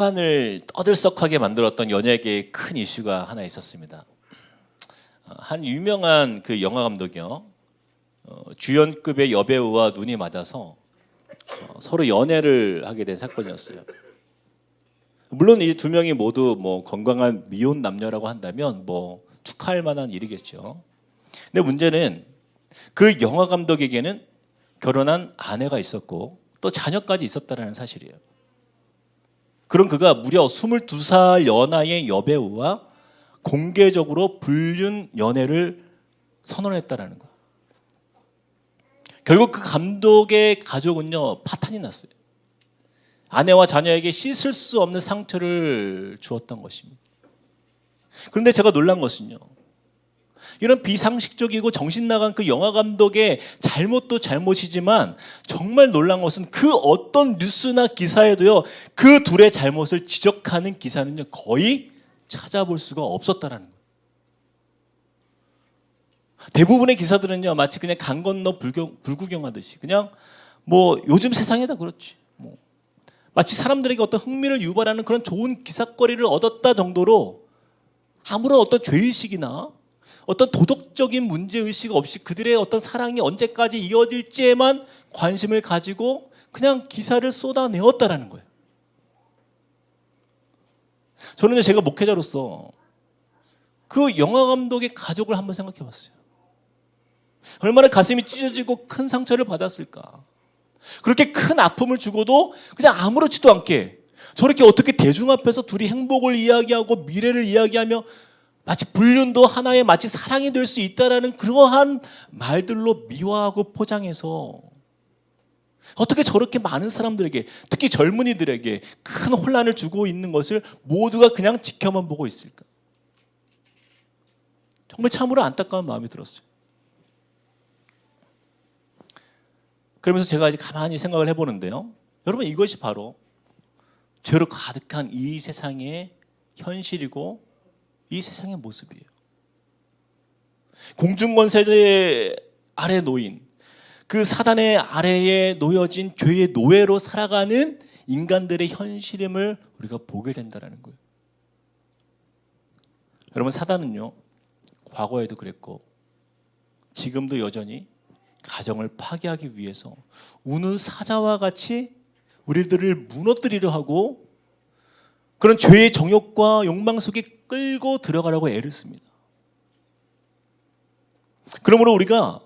판을 떠들썩하게 만들었던 연예계의 큰 이슈가 하나 있었습니다. 한 유명한 그 영화 감독이요, 주연급의 여배우와 눈이 맞아서 서로 연애를 하게 된 사건이었어요. 물론 이 두 명이 모두 뭐 건강한 미혼 남녀라고 한다면 뭐 축하할 만한 일이겠죠. 근데 문제는 그 영화 감독에게는 결혼한 아내가 있었고 또 자녀까지 있었다는 사실이에요. 그럼 그가 무려 22살 연하의 여배우와 공개적으로 불륜 연애를 선언했다라는 거예요. 결국 그 감독의 가족은요, 파탄이 났어요. 아내와 자녀에게 씻을 수 없는 상처를 주었던 것입니다. 그런데 제가 놀란 것은요, 이런 비상식적이고 정신 나간 그 영화 감독의 잘못도 잘못이지만 정말 놀란 것은 그 어떤 뉴스나 기사에도요, 그 둘의 잘못을 지적하는 기사는요, 거의 찾아볼 수가 없었다라는 거예요. 대부분의 기사들은요, 마치 그냥 강 건너 불구경하듯이 그냥 뭐 요즘 세상에다 그렇지, 뭐 마치 사람들에게 어떤 흥미를 유발하는 그런 좋은 기사거리를 얻었다 정도로 아무런 어떤 죄의식이나 어떤 도덕적인 문제의식 없이 그들의 어떤 사랑이 언제까지 이어질지에만 관심을 가지고 그냥 기사를 쏟아내었다라는 거예요. 저는 제가 목회자로서 그 영화 감독의 가족을 한번 생각해 봤어요. 얼마나 가슴이 찢어지고 큰 상처를 받았을까. 그렇게 큰 아픔을 주고도 그냥 아무렇지도 않게 저렇게 어떻게 대중 앞에서 둘이 행복을 이야기하고 미래를 이야기하며 마치 불륜도 하나의 마치 사랑이 될 수 있다라는 그러한 말들로 미화하고 포장해서 어떻게 저렇게 많은 사람들에게, 특히 젊은이들에게 큰 혼란을 주고 있는 것을 모두가 그냥 지켜만 보고 있을까? 정말 참으로 안타까운 마음이 들었어요. 그러면서 제가 이제 가만히 생각을 해보는데요, 여러분, 이것이 바로 죄로 가득한 이 세상의 현실이고 이 세상의 모습이에요. 공중권세 아래 놓인 그 사단의 아래에 놓여진 죄의 노예로 살아가는 인간들의 현실임을 우리가 보게 된다는 거예요. 여러분, 사단은요, 과거에도 그랬고 지금도 여전히 가정을 파괴하기 위해서 우는 사자와 같이 우리들을 무너뜨리려 하고 그런 죄의 정욕과 욕망 속에 끌고 들어가라고 애를 씁니다. 그러므로 우리가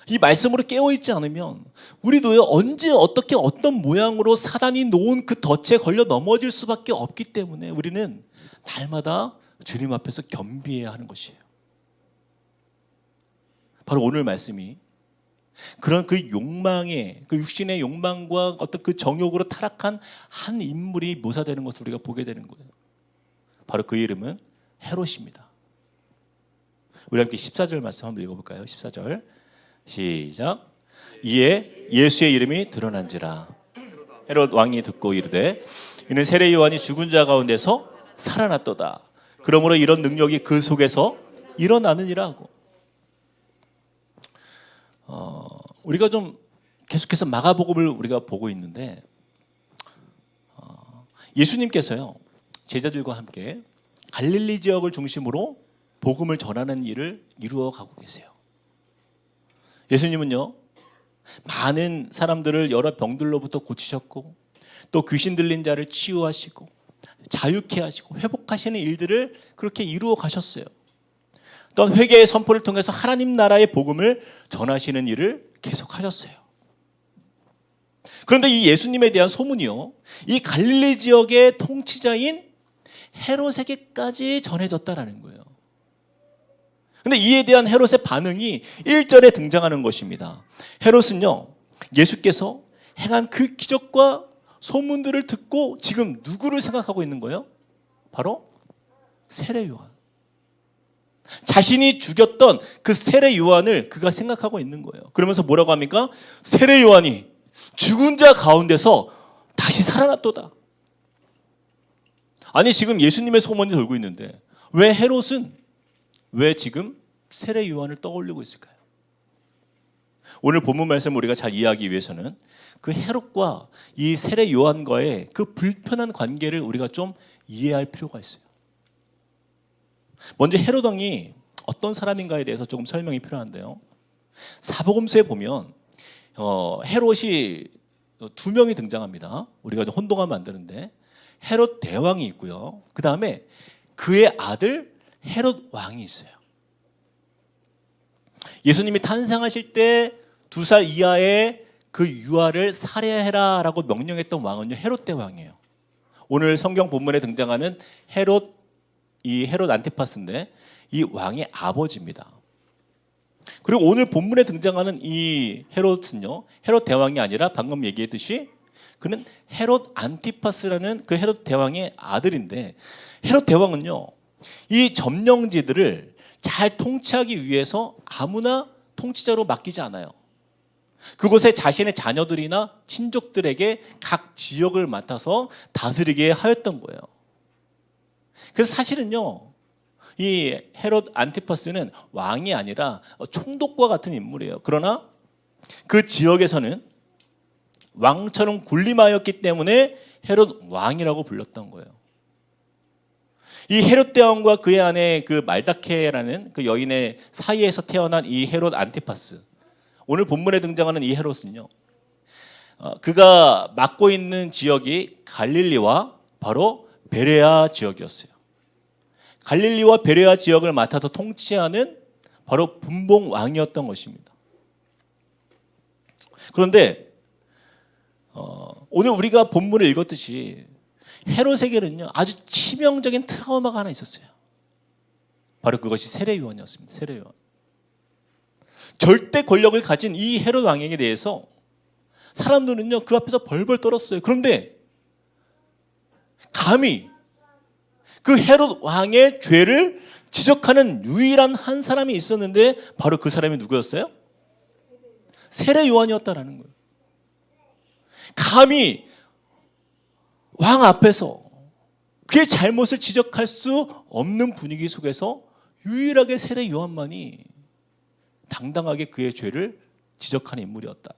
이 말씀으로 깨어있지 않으면 우리도요, 언제 어떻게 어떤 모양으로 사단이 놓은 그 덫에 걸려 넘어질 수밖에 없기 때문에 우리는 날마다 주님 앞에서 겸비해야 하는 것이에요. 바로 오늘 말씀이 그런 그 욕망의, 그 육신의 욕망과 어떤 그 정욕으로 타락한 한 인물이 묘사되는 것을 우리가 보게 되는 거예요. 바로 그 이름은 헤롯입니다. 우리 함께 14절 말씀 한번 읽어볼까요? 14절 시작. 이에 예수의 이름이 드러난지라. 헤롯 왕이 듣고 이르되 이는 세례 요한이 죽은 자 가운데서 살아났도다. 그러므로 이런 능력이 그 속에서 일어나느니라 하고, 우리가 좀 계속해서 마가복음을 우리가 보고 있는데 예수님께서요, 제자들과 함께 갈릴리 지역을 중심으로 복음을 전하는 일을 이루어 가고 계세요. 예수님은요, 많은 사람들을 여러 병들로부터 고치셨고 또 귀신 들린 자를 치유하시고 자유케 하시고 회복하시는 일들을 그렇게 이루어 가셨어요. 또한 회개의 선포를 통해서 하나님 나라의 복음을 전하시는 일을 계속하셨어요. 그런데 이 예수님에 대한 소문이요, 이 갈릴리 지역의 통치자인 헤롯에게까지 전해졌다라는 거예요. 그런데 이에 대한 헤롯의 반응이 1절에 등장하는 것입니다. 헤롯은요, 예수께서 행한 그 기적과 소문들을 듣고 지금 누구를 생각하고 있는 거예요? 바로 세례 요한. 자신이 죽였던 그 세례 요한을 그가 생각하고 있는 거예요. 그러면서 뭐라고 합니까? 세례 요한이 죽은 자 가운데서 다시 살아났도다. 아니, 지금 예수님의 소문이 돌고 있는데 왜 헤롯은 왜 지금 세례 요한을 떠올리고 있을까요? 오늘 본문 말씀을 우리가 잘 이해하기 위해서는 그 헤롯과 이 세례 요한과의 그 불편한 관계를 우리가 좀 이해할 필요가 있어요. 먼저 헤롯 왕이 어떤 사람인가에 대해서 조금 설명이 필요한데요. 사복음서에 보면 헤롯이 두 명이 등장합니다. 우리가 좀 혼동하면 안 되는데 헤롯 대왕이 있고요. 그 다음에 그의 아들 헤롯 왕이 있어요. 예수님이 탄생하실 때 2살 이하의 그 유아를 살해해라라고 명령했던 왕은요 헤롯 대왕이에요. 오늘 성경 본문에 등장하는 이 헤롯 안티파스인데 이 왕의 아버지입니다. 그리고 오늘 본문에 등장하는 이 헤롯은요 헤롯 대왕이 아니라 방금 얘기했듯이 그는 헤롯 안티파스라는 그 헤롯 대왕의 아들인데 헤롯 대왕은요 이 점령지들을 잘 통치하기 위해서 아무나 통치자로 맡기지 않아요. 그곳에 자신의 자녀들이나 친족들에게 각 지역을 맡아서 다스리게 하였던 거예요. 그래서 사실은요 이 헤롯 안티파스는 왕이 아니라 총독과 같은 인물이에요. 그러나 그 지역에서는 왕처럼 군림하였기 때문에 헤롯 왕이라고 불렸던 거예요. 이 헤롯 대왕과 그의 아내 그 말다케라는 그 여인의 사이에서 태어난 이 헤롯 안티파스, 오늘 본문에 등장하는 이 헤롯은요 그가 맡고 있는 지역이 갈릴리와 바로 베레아 지역이었어요. 갈릴리와 베레아 지역을 맡아서 통치하는 바로 분봉 왕이었던 것입니다. 그런데 오늘 우리가 본문을 읽었듯이 헤롯에게는요 아주 치명적인 트라우마가 하나 있었어요. 바로 그것이 세례 요한이었습니다. 세례 요한. 절대 권력을 가진 이 헤롯 왕에게 대해서 사람들은요 그 앞에서 벌벌 떨었어요. 그런데 감히 그 헤롯 왕의 죄를 지적하는 유일한 한 사람이 있었는데 바로 그 사람이 누구였어요? 세례 요한이었다라는 거예요. 감히 왕 앞에서 그의 잘못을 지적할 수 없는 분위기 속에서 유일하게 세례 요한만이 당당하게 그의 죄를 지적하는 인물이었다.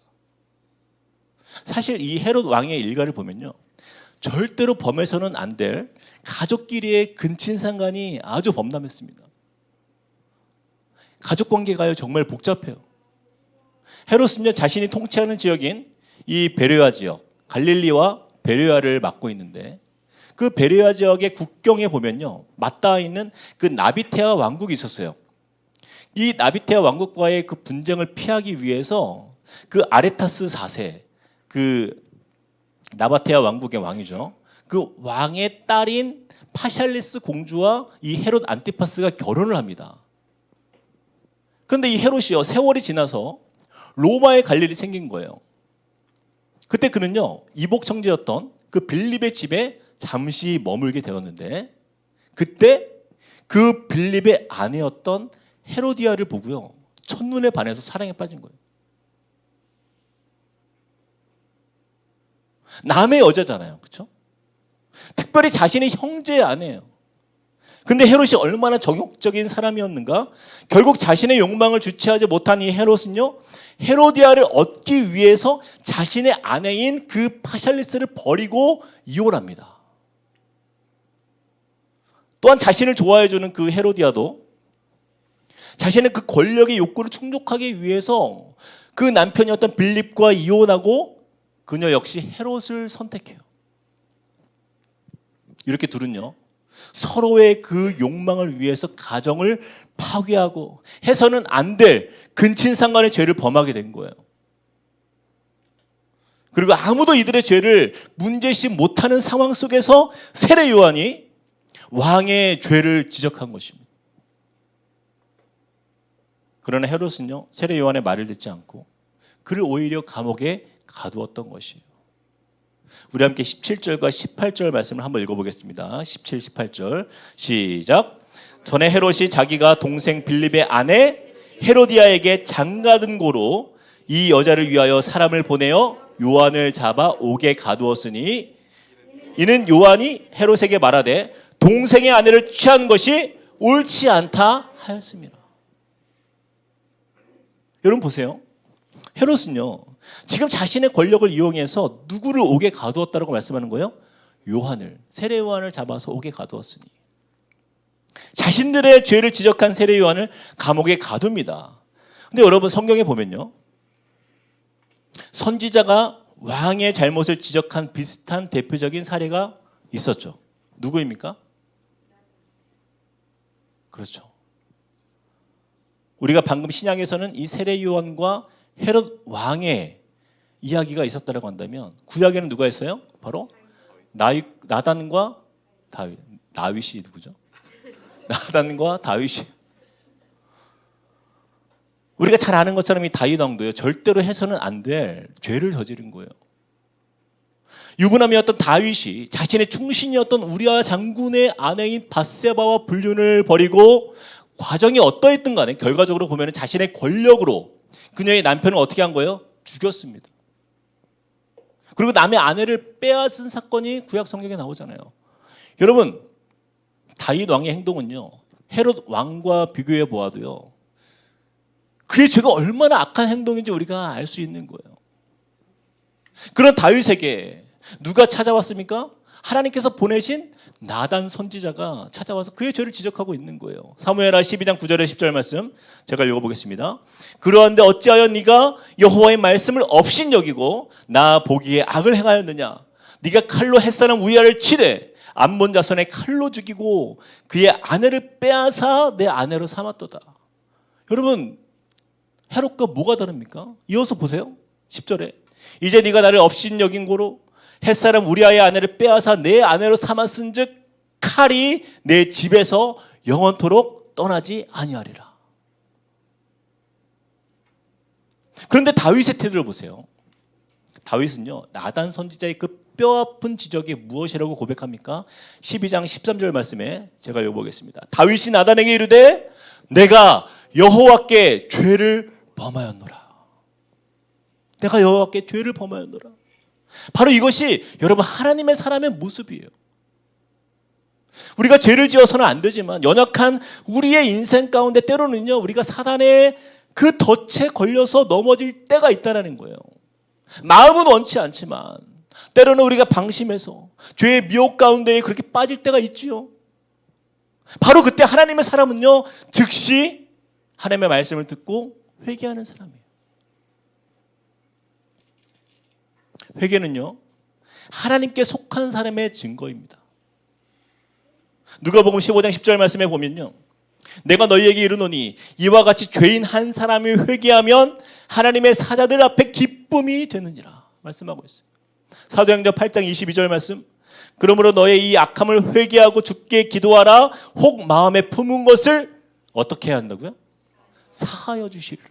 사실 이 헤롯 왕의 일가를 보면요 절대로 범해서는 안 될 가족끼리의 근친상간이 아주 범람했습니다. 가족관계가요 정말 복잡해요. 헤롯은요 자신이 통치하는 지역인 이 베레아 지역, 갈릴리와 베레아를 맡고 있는데 그 베레아 지역의 국경에 보면요 맞닿아 있는 그 나비테아 왕국이 있었어요. 이 나비테아 왕국과의 그 분쟁을 피하기 위해서 그 아레타스 4세, 그 나바테아 왕국의 왕이죠. 그 왕의 딸인 파샬리스 공주와 이 헤롯 안티파스가 결혼을 합니다. 그런데 이 헤롯이요 세월이 지나서 로마에 갈 일이 생긴 거예요. 그때 그는요 이복 청지였던 그 빌립의 집에 잠시 머물게 되었는데 그때 그 빌립의 아내였던 헤로디아를 보고요 첫눈에 반해서 사랑에 빠진 거예요. 남의 여자잖아요, 그렇죠? 특별히 자신의 형제의 아내예요. 근데 헤롯이 얼마나 정욕적인 사람이었는가? 결국 자신의 욕망을 주체하지 못한 이 헤롯은요 헤로디아를 얻기 위해서 자신의 아내인 그 파샬리스를 버리고 이혼합니다. 또한 자신을 좋아해주는 그 헤로디아도 자신의 그 권력의 욕구를 충족하기 위해서 그 남편이었던 빌립과 이혼하고 그녀 역시 헤롯을 선택해요. 이렇게 둘은요 서로의 그 욕망을 위해서 가정을 파괴하고 해서는 안 될 근친상간의 죄를 범하게 된 거예요. 그리고 아무도 이들의 죄를 문제시 못하는 상황 속에서 세례 요한이 왕의 죄를 지적한 것입니다. 그러나 헤롯은요 세례 요한의 말을 듣지 않고 그를 오히려 감옥에 가두었던 것이에요. 우리 함께 17절과 18절 말씀을 한번 읽어보겠습니다. 17, 18절 시작. 전에 헤롯이 자기가 동생 빌립의 아내 헤로디아에게 장가든 고로 이 여자를 위하여 사람을 보내어 요한을 잡아 옥에 가두었으니 이는 요한이 헤롯에게 말하되 동생의 아내를 취한 것이 옳지 않다 하였습니다. 여러분 보세요. 헤롯은요, 지금 자신의 권력을 이용해서 누구를 옥에 가두었다고 말씀하는 거예요? 요한을, 세례 요한을 잡아서 옥에 가두었으니. 자신들의 죄를 지적한 세례 요한을 감옥에 가둡니다. 근데 여러분 성경에 보면요, 선지자가 왕의 잘못을 지적한 비슷한 대표적인 사례가 있었죠. 누구입니까? 그렇죠. 우리가 방금 신약에서는 이 세례 요한과 헤롯 왕의 이야기가 있었다고 한다면 구약에는 누가 있어요? 바로 나단과 다윗. 다윗이 누구죠? 나단과 다윗이. 우리가 잘 아는 것처럼 이 다윗 왕도요, 절대로 해서는 안 될 죄를 저지른 거예요. 유부남이었던 다윗이 자신의 충신이었던 우리아 장군의 아내인 밧세바와 불륜을 벌이고, 과정이 어떠했든 간에 결과적으로 보면 자신의 권력으로 그녀의 남편을 어떻게 한 거예요? 죽였습니다. 그리고 남의 아내를 빼앗은 사건이 구약 성경에 나오잖아요. 여러분, 다윗 왕의 행동은요, 헤롯 왕과 비교해 보아도요, 그의 죄가 얼마나 악한 행동인지 우리가 알 수 있는 거예요. 그런 다윗에게 누가 찾아왔습니까? 하나님께서 보내신 나단 선지자가 찾아와서 그의 죄를 지적하고 있는 거예요. 사무엘하 12장 9절에 10절 말씀 제가 읽어보겠습니다. 그러한데 어찌하여 네가 여호와의 말씀을 업신여기고 나 보기에 악을 행하였느냐? 네가 칼로 햇사람 우리아를 치되 암몬 자손의 칼로 죽이고 그의 아내를 빼앗아 내 아내로 삼았도다. 여러분, 헤롯과 뭐가 다릅니까? 이어서 보세요. 10절에 이제 네가 나를 업신여긴 고로 햇사람 우리아의 아내를 빼앗아 내 아내로 삼았은즉 칼이 내 집에서 영원토록 떠나지 아니하리라. 그런데 다윗의 태도를 보세요. 다윗은요, 나단 선지자의 그 뼈아픈 지적이 무엇이라고 고백합니까? 12장 13절 말씀에 제가 읽어보겠습니다. 다윗이 나단에게 이르되 내가 여호와께 죄를 범하였노라. 내가 여호와께 죄를 범하였노라. 바로 이것이 여러분 하나님의 사람의 모습이에요. 우리가 죄를 지어서는 안 되지만 연약한 우리의 인생 가운데 때로는요, 우리가 사단의 그 덫에 걸려서 넘어질 때가 있다는 거예요. 마음은 원치 않지만 때로는 우리가 방심해서 죄의 미혹 가운데 그렇게 빠질 때가 있지요. 바로 그때 하나님의 사람은요, 즉시 하나님의 말씀을 듣고 회개하는 사람이에요. 회개는요, 하나님께 속한 사람의 증거입니다. 누가복음 15장 10절 말씀에 보면요, 내가 너희에게 이르노니 이와 같이 죄인 한 사람이 회개하면 하나님의 사자들 앞에 기쁨이 되느니라 말씀하고 있어요. 사도행전 8장 22절 말씀, 그러므로 너의 이 악함을 회개하고 주께 기도하라. 혹 마음에 품은 것을 어떻게 해야 한다고요? 사하여 주시리라.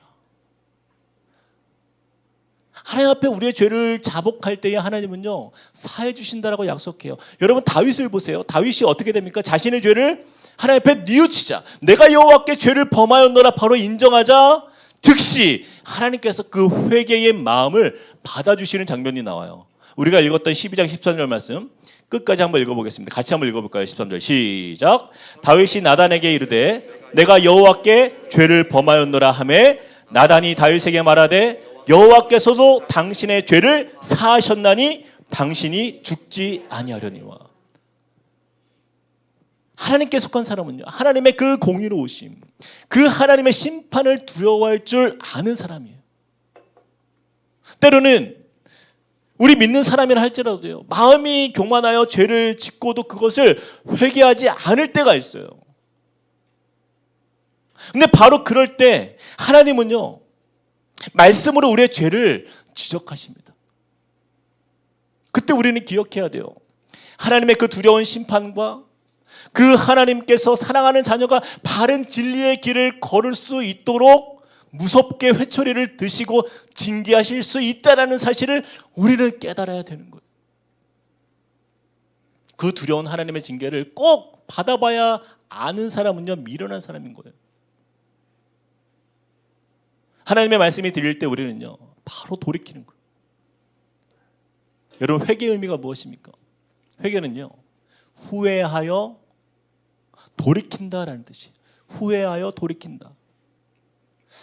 하나님 앞에 우리의 죄를 자복할 때에 하나님은요, 사해 주신다라고 약속해요. 여러분, 다윗을 보세요. 다윗이 어떻게 됩니까? 자신의 죄를 하나님 앞에 뉘우치자, 내가 여호와께 죄를 범하였노라 바로 인정하자, 즉시 하나님께서 그 회개의 마음을 받아주시는 장면이 나와요. 우리가 읽었던 12장 13절 말씀 끝까지 한번 읽어보겠습니다. 같이 한번 읽어볼까요? 13절 시작. 다윗이 나단에게 이르되 내가 여호와께 죄를 범하였노라 하매 나단이 다윗에게 말하되 여호와께서도 당신의 죄를 사하셨나니 당신이 죽지 아니하려니와. 하나님께 속한 사람은요, 하나님의 그 공의로우심, 그 하나님의 심판을 두려워할 줄 아는 사람이에요. 때로는 우리 믿는 사람이라 할지라도요, 마음이 교만하여 죄를 짓고도 그것을 회개하지 않을 때가 있어요. 근데 바로 그럴 때 하나님은요, 말씀으로 우리의 죄를 지적하십니다. 그때 우리는 기억해야 돼요. 하나님의 그 두려운 심판과 그 하나님께서 사랑하는 자녀가 바른 진리의 길을 걸을 수 있도록 무섭게 회초리를 드시고 징계하실 수 있다는 사실을 우리는 깨달아야 되는 거예요. 그 두려운 하나님의 징계를 꼭 받아봐야 아는 사람은요, 미련한 사람인 거예요. 하나님의 말씀이 들릴 때 우리는요, 바로 돌이키는 거예요. 여러분, 회개의 의미가 무엇입니까? 회개는요, 후회하여 돌이킨다라는 뜻이에요. 후회하여 돌이킨다.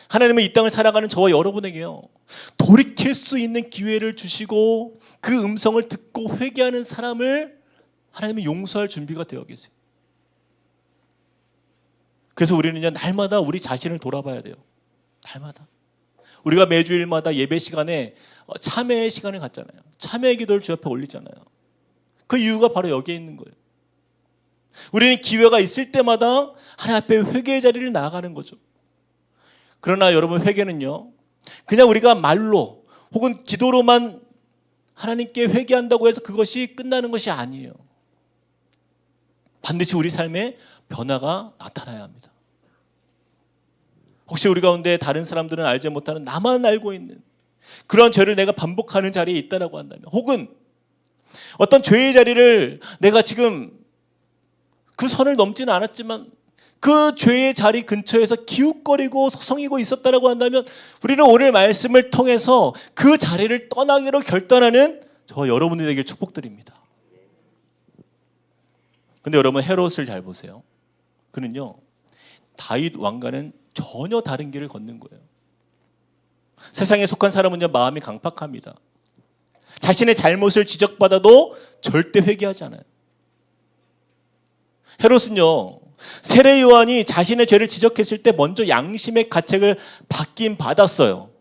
하나님은 이 땅을 살아가는 저와 여러분에게요, 돌이킬 수 있는 기회를 주시고 그 음성을 듣고 회개하는 사람을 하나님은 용서할 준비가 되어 계세요. 그래서 우리는요, 날마다 우리 자신을 돌아봐야 돼요. 날마다. 우리가 매주일마다 예배 시간에 참회의 시간을 갖잖아요. 참회의 기도를 주 앞에 올리잖아요. 그 이유가 바로 여기에 있는 거예요. 우리는 기회가 있을 때마다 하나님 앞에 회개의 자리를 나아가는 거죠. 그러나 여러분, 회개는요, 그냥 우리가 말로 혹은 기도로만 하나님께 회개한다고 해서 그것이 끝나는 것이 아니에요. 반드시 우리 삶에 변화가 나타나야 합니다. 혹시 우리 가운데 다른 사람들은 알지 못하는 나만 알고 있는 그런 죄를 내가 반복하는 자리에 있다라고 한다면, 혹은 어떤 죄의 자리를 내가 지금 그 선을 넘지는 않았지만 그 죄의 자리 근처에서 기웃거리고 서성이고 있었다라고 한다면, 우리는 오늘 말씀을 통해서 그 자리를 떠나기로 결단하는 저와 여러분이 되길 축복드립니다. 근데 여러분, 헤롯을 잘 보세요. 그는요, 다윗 왕과는 전혀 다른 길을 걷는 거예요. 세상에 속한 사람은요, 마음이 강팍합니다. 자신의 잘못을 지적받아도 절대 회개하지 않아요. 헤롯은요, 세례 요한이 자신의 죄를 지적했을 때 먼저 양심의 가책을 받긴 받았어요.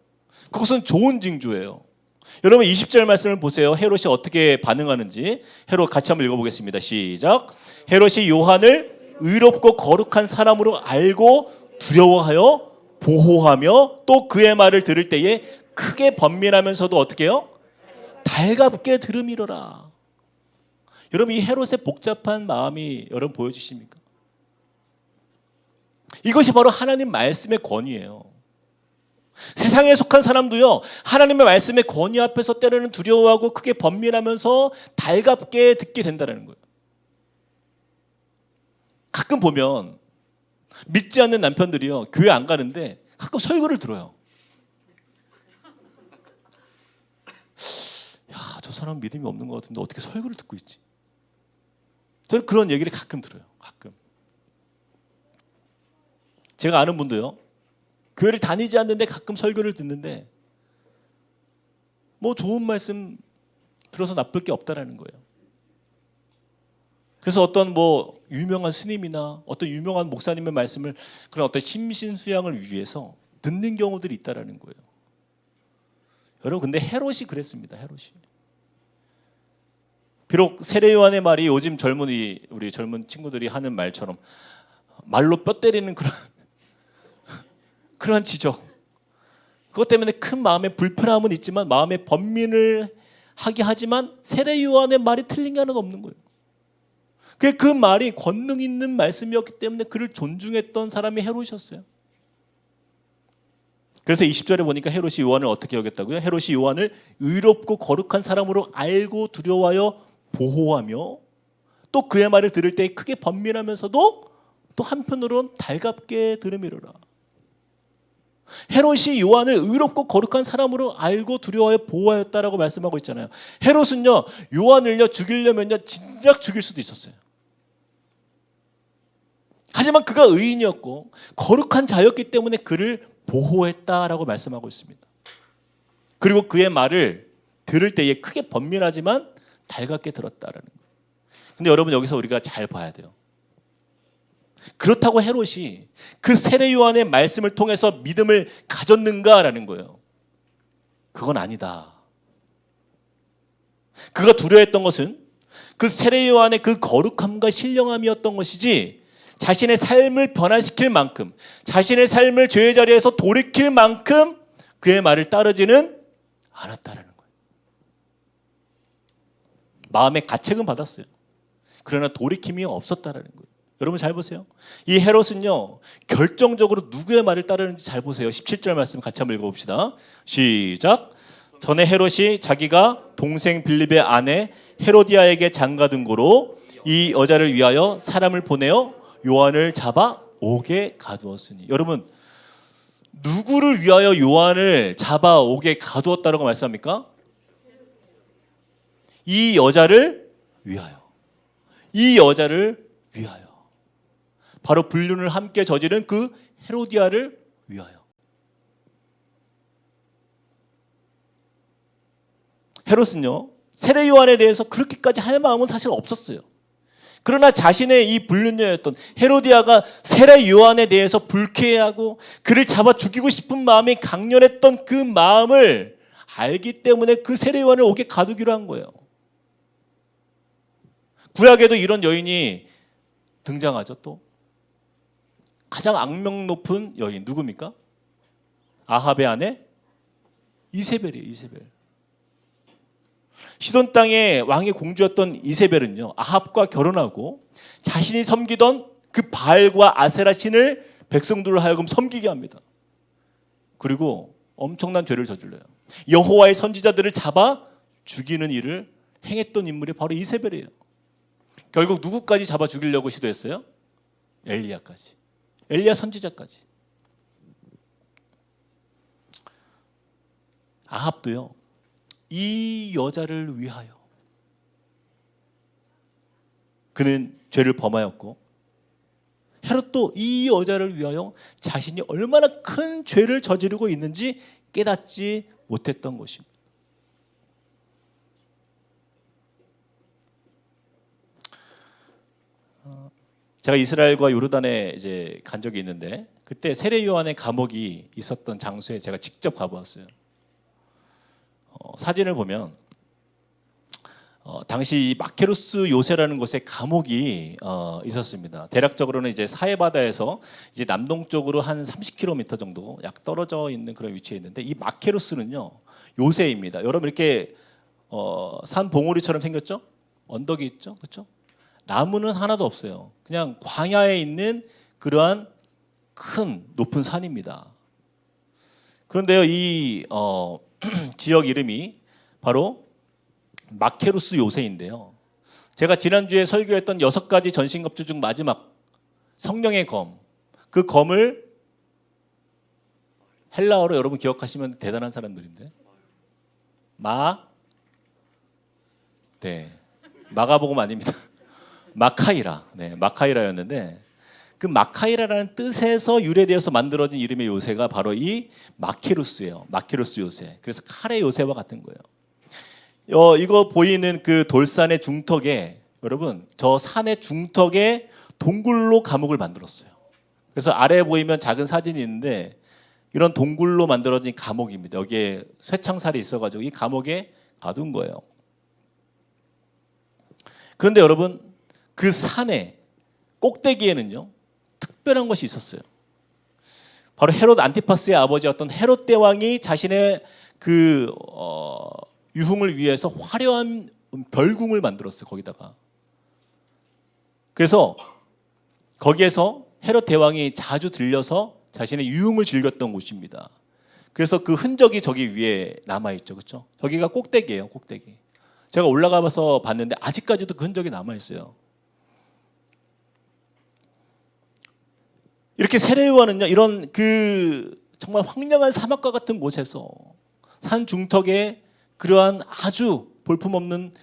그것은 좋은 징조예요. 여러분, 20절 말씀을 보세요. 헤롯이 어떻게 반응하는지. 헤롯 같이 한번 읽어보겠습니다. 시작. 헤롯이 요한을 의롭고 거룩한 사람으로 알고 두려워하여 보호하며 또 그의 말을 들을 때에 크게 번민하면서도 어떻게 해요? 달갑게 들음이로라. 여러분, 이 헤롯의 복잡한 마음이 여러분 보여주십니까? 이것이 바로 하나님 말씀의 권위예요. 세상에 속한 사람도요, 하나님의 말씀의 권위 앞에서 때로는 두려워하고 크게 번민하면서 달갑게 듣게 된다는 거예요. 가끔 보면 믿지 않는 남편들이요, 교회 안 가는데 가끔 설교를 들어요. 야, 저 사람 믿음이 없는 것 같은데 어떻게 설교를 듣고 있지? 저는 그런 얘기를 가끔 들어요. 가끔. 제가 아는 분도요, 교회를 다니지 않는데 가끔 설교를 듣는데 뭐 좋은 말씀 들어서 나쁠 게 없다라는 거예요. 그래서 어떤 뭐 유명한 스님이나 어떤 유명한 목사님의 말씀을 그런 어떤 심신수양을 위해서 듣는 경우들이 있다라는 거예요. 여러분, 근데 헤롯이 그랬습니다. 헤롯이. 비록 세례 요한의 말이 요즘 우리 젊은 친구들이 하는 말처럼 말로 뼈 때리는 그런 지적, 그것 때문에 큰 마음의 불편함은 있지만 마음의 번민을 하게 하지만 세례 요한의 말이 틀린 게 하나도 없는 거예요. 그 말이 권능 있는 말씀이었기 때문에 그를 존중했던 사람이 헤롯이었어요. 그래서 20절에 보니까 헤롯이 요한을 어떻게 여겼다고요? 헤롯이 요한을 의롭고 거룩한 사람으로 알고 두려워하여 보호하며 또 그의 말을 들을 때 크게 번민하면서도 또 한편으로는 달갑게 들음이로라. 헤롯이 요한을 의롭고 거룩한 사람으로 알고 두려워하여 보호하였다라고 말씀하고 있잖아요. 헤롯은요, 요한을요 죽이려면요 진작 죽일 수도 있었어요. 하지만 그가 의인이었고 거룩한 자였기 때문에 그를 보호했다라고 말씀하고 있습니다. 그리고 그의 말을 들을 때에 크게 번민하지만 달갑게 들었다라는 거예요. 근데 여러분, 여기서 우리가 잘 봐야 돼요. 그렇다고 헤롯이 그 세례 요한의 말씀을 통해서 믿음을 가졌는가라는 거예요. 그건 아니다. 그가 두려워했던 것은 그 세례 요한의 그 거룩함과 신령함이었던 것이지, 자신의 삶을 변화시킬 만큼, 자신의 삶을 죄의 자리에서 돌이킬 만큼 그의 말을 따르지는 않았다라는 거예요. 마음의 가책은 받았어요. 그러나 돌이킴이 없었다라는 거예요. 여러분 잘 보세요. 이 헤롯은요, 결정적으로 누구의 말을 따르는지 잘 보세요. 17절 말씀 같이 한번 읽어봅시다. 시작. 전에 헤롯이 자기가 동생 빌립의 아내 헤로디아에게 장가든 고로 이 여자를 위하여 사람을 보내어 요한을 잡아 옥에 가두었으니. 여러분, 누구를 위하여 요한을 잡아 옥에 가두었다라고 말씀합니까? 이 여자를 위하여. 이 여자를 위하여. 바로 불륜을 함께 저지른 그 헤로디아를 위하여. 헤롯은요, 세례 요한에 대해서 그렇게까지 할 마음은 사실 없었어요. 그러나 자신의 이 불륜녀였던 헤로디아가 세례 요한에 대해서 불쾌해하고 그를 잡아 죽이고 싶은 마음이 강렬했던 그 마음을 알기 때문에 그 세례 요한을 옥에 가두기로 한 거예요. 구약에도 이런 여인이 등장하죠. 또 가장 악명 높은 여인 누굽니까? 아합의 아내 이세벨이에요. 이세벨. 시돈 땅의 왕의 공주였던 이세벨은요, 아합과 결혼하고 자신이 섬기던 그 바알과 아세라 신을 백성들을 하여금 섬기게 합니다. 그리고 엄청난 죄를 저질러요. 여호와의 선지자들을 잡아 죽이는 일을 행했던 인물이 바로 이세벨이에요. 결국 누구까지 잡아 죽이려고 시도했어요? 엘리야까지. 엘리야 선지자까지. 아합도요, 이 여자를 위하여 그는 죄를 범하였고, 헤롯도 이 여자를 위하여 자신이 얼마나 큰 죄를 저지르고 있는지 깨닫지 못했던 것입니다. 제가 이스라엘과 요르단에 이제 간 적이 있는데, 그때 세례 요한의 감옥이 있었던 장소에 제가 직접 가보았어요. 사진을 보면 당시 마케루스 요새라는 곳에 감옥이 있었습니다. 대략적으로는 이제 사해바다에서 이제 남동쪽으로 한 30km 정도 약 떨어져 있는 그런 위치에 있는데, 이 마케루스는요, 요새입니다. 여러분 이렇게 산 봉우리처럼 생겼죠? 언덕이 있죠, 그렇죠? 나무는 하나도 없어요. 그냥 광야에 있는 그러한 큰 높은 산입니다. 그런데요, 이 지역 이름이 바로 마케루스 요새인데요. 제가 지난주에 설교했던 6가지 전신갑주 중 마지막 성령의 검, 그 검을 헬라어로 여러분 기억하시면 대단한 사람들인데, 마가복음 아닙니다. 마카이라, 마카이라였는데, 그 마카이라라는 뜻에서 유래되어서 만들어진 이름의 요새가 바로 이 마케루스예요. 마케루스 요새. 그래서 칼의 요새와 같은 거예요. 이거 보이는 그 돌산의 중턱에, 여러분 저 산의 중턱에 동굴로 감옥을 만들었어요. 그래서 아래에 보이면 작은 사진이 있는데, 이런 동굴로 만들어진 감옥입니다. 여기에 쇠창살이 있어가지고 이 감옥에 가둔 거예요. 그런데 여러분, 그 산의 꼭대기에는요, 특별한 것이 있었어요. 바로 헤롯 안티파스의 아버지였던 헤롯 대왕이 자신의 그 유흥을 위해서 화려한 별궁을 만들었어요. 거기다가. 그래서 거기에서 헤롯 대왕이 자주 들려서 자신의 유흥을 즐겼던 곳입니다. 그래서 그 흔적이 저기 위에 남아 있죠, 그렇죠? 저기가 꼭대기예요, 꼭대기. 제가 올라가서 봤는데 아직까지도 그 흔적이 남아 있어요. 이렇게 세례 요한은요, 이런 그 정말 황량한 사막과 같은 곳에서 산 중턱에 그러한 아주 볼품없는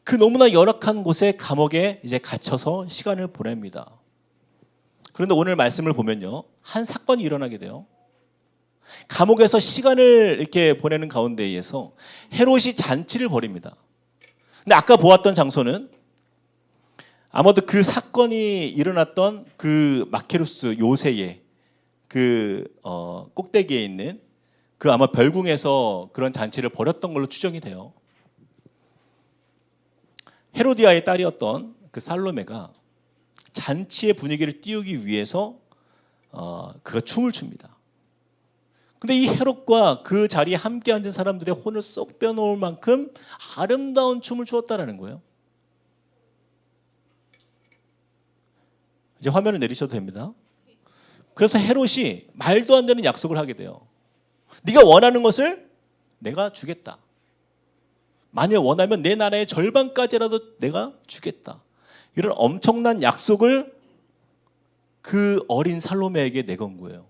그 너무나 열악한 곳에 감옥에 이제 갇혀서 시간을 보냅니다. 그런데 오늘 말씀을 보면요, 한 사건이 일어나게 돼요. 감옥에서 시간을 이렇게 보내는 가운데에서 헤롯이 잔치를 벌입니다. 근데 아까 보았던 장소는 아마도 그 사건이 일어났던 그 마케루스 요새의 그 꼭대기에 있는 그 아마 별궁에서 그런 잔치를 벌였던 걸로 추정이 돼요. 헤로디아의 딸이었던 그 살로메가 잔치의 분위기를 띄우기 위해서 그가 춤을 춥니다. 근데 이 헤롯과 그 자리에 함께 앉은 사람들의 혼을 쏙 빼놓을 만큼 아름다운 춤을 추었다라는 거예요. 이제 화면을 내리셔도 됩니다. 그래서 헤롯이 말도 안 되는 약속을 하게 돼요. 네가 원하는 것을 내가 주겠다. 만일 원하면 내 나라의 절반까지라도 내가 주겠다. 이런 엄청난 약속을 그 어린 살로메에게 내건 거예요.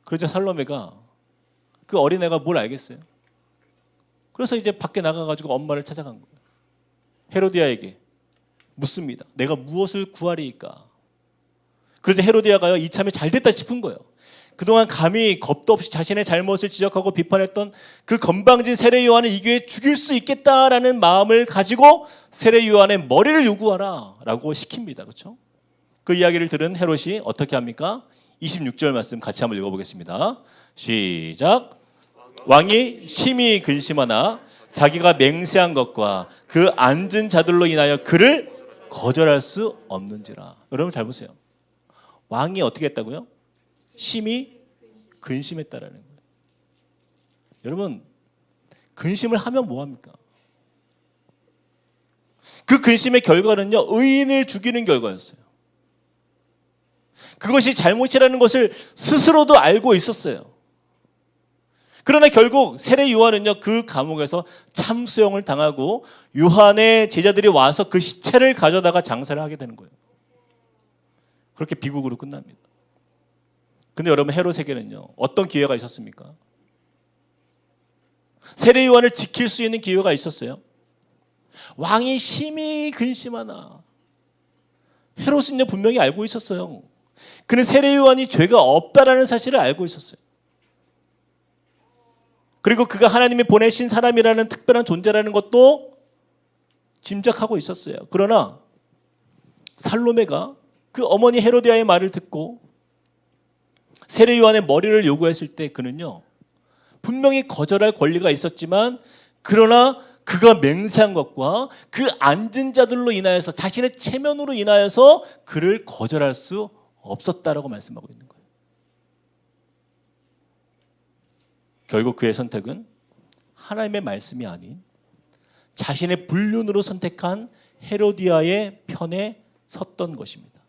그러자 살로메가, 그 어린애가 뭘 알겠어요? 그래서 이제 밖에 나가가지고 엄마를 찾아간 거예요. 헤로디아에게 묻습니다. 내가 무엇을 구하리이까? 그래서 헤로디아가요, 이참에 잘 됐다 싶은 거예요. 그동안 감히 겁도 없이 자신의 잘못을 지적하고 비판했던 그 건방진 세례 요한을 이 기회에 죽일 수 있겠다라는 마음을 가지고 세례 요한의 머리를 요구하라 라고 시킵니다. 그렇죠? 그 이야기를 들은 헤롯이 어떻게 합니까? 26절 말씀 같이 한번 읽어보겠습니다. 시작. 왕이 심히 근심하나 자기가 맹세한 것과 그 앉은 자들로 인하여 그를 거절할 수 없는지라. 여러분 잘 보세요. 왕이 어떻게 했다고요? 심히 근심했다라는 거예요. 여러분, 근심을 하면 뭐합니까? 그 근심의 결과는요, 의인을 죽이는 결과였어요. 그것이 잘못이라는 것을 스스로도 알고 있었어요. 그러나 결국 세례 요한은요, 그 감옥에서 참수형을 당하고 요한의 제자들이 와서 그 시체를 가져다가 장사를 하게 되는 거예요. 그렇게 비극으로 끝납니다. 근데 여러분, 헤롯에게는요, 어떤 기회가 있었습니까? 세례 요한을 지킬 수 있는 기회가 있었어요. 왕이 심히 근심하나. 헤롯은요, 분명히 알고 있었어요. 그는 세례 요한이 죄가 없다라는 사실을 알고 있었어요. 그리고 그가 하나님이 보내신 사람이라는 특별한 존재라는 것도 짐작하고 있었어요. 그러나 살로메가 그 어머니 헤로디아의 말을 듣고 세례 요한의 머리를 요구했을 때 그는요, 분명히 거절할 권리가 있었지만 그러나 그가 맹세한 것과 그 앉은 자들로 인하여서 자신의 체면으로 인하여서 그를 거절할 수 없었다라고 말씀하고 있는 거예요. 결국 그의 선택은 하나님의 말씀이 아닌 자신의 불륜으로 선택한 헤로디아의 편에 섰던 것입니다.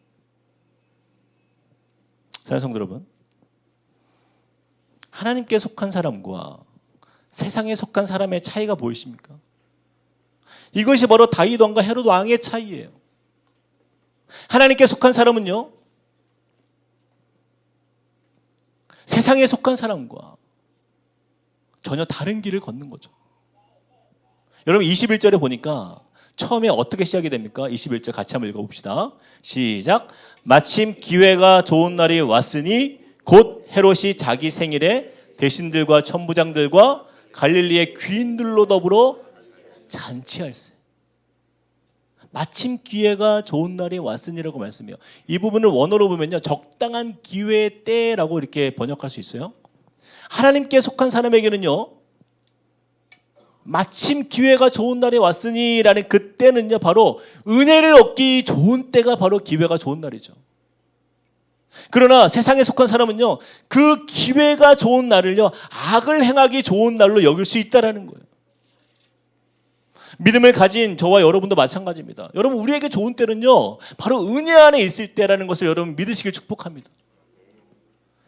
사랑하는 성도 여러분, 하나님께 속한 사람과 세상에 속한 사람의 차이가 보이십니까? 이것이 바로 다윗 왕과 헤롯 왕의 차이예요. 하나님께 속한 사람은요, 세상에 속한 사람과 전혀 다른 길을 걷는 거죠. 여러분 21절에 보니까 처음에 어떻게 시작이 됩니까? 21절 같이 한번 읽어봅시다. 시작. 마침 기회가 좋은 날이 왔으니 곧 헤롯이 자기 생일에 대신들과 천부장들과 갈릴리의 귀인들로 더불어 잔치할세. 마침 기회가 좋은 날이 왔으니라고 말씀해요. 이 부분을 원어로 보면요, 적당한 기회의 때라고 이렇게 번역할 수 있어요. 하나님께 속한 사람에게는요, 마침 기회가 좋은 날이 왔으니라는 그때는요, 바로 은혜를 얻기 좋은 때가 바로 기회가 좋은 날이죠. 그러나 세상에 속한 사람은요, 그 기회가 좋은 날을요, 악을 행하기 좋은 날로 여길 수 있다라는 거예요. 믿음을 가진 저와 여러분도 마찬가지입니다. 여러분, 우리에게 좋은 때는요, 바로 은혜 안에 있을 때라는 것을 여러분 믿으시길 축복합니다.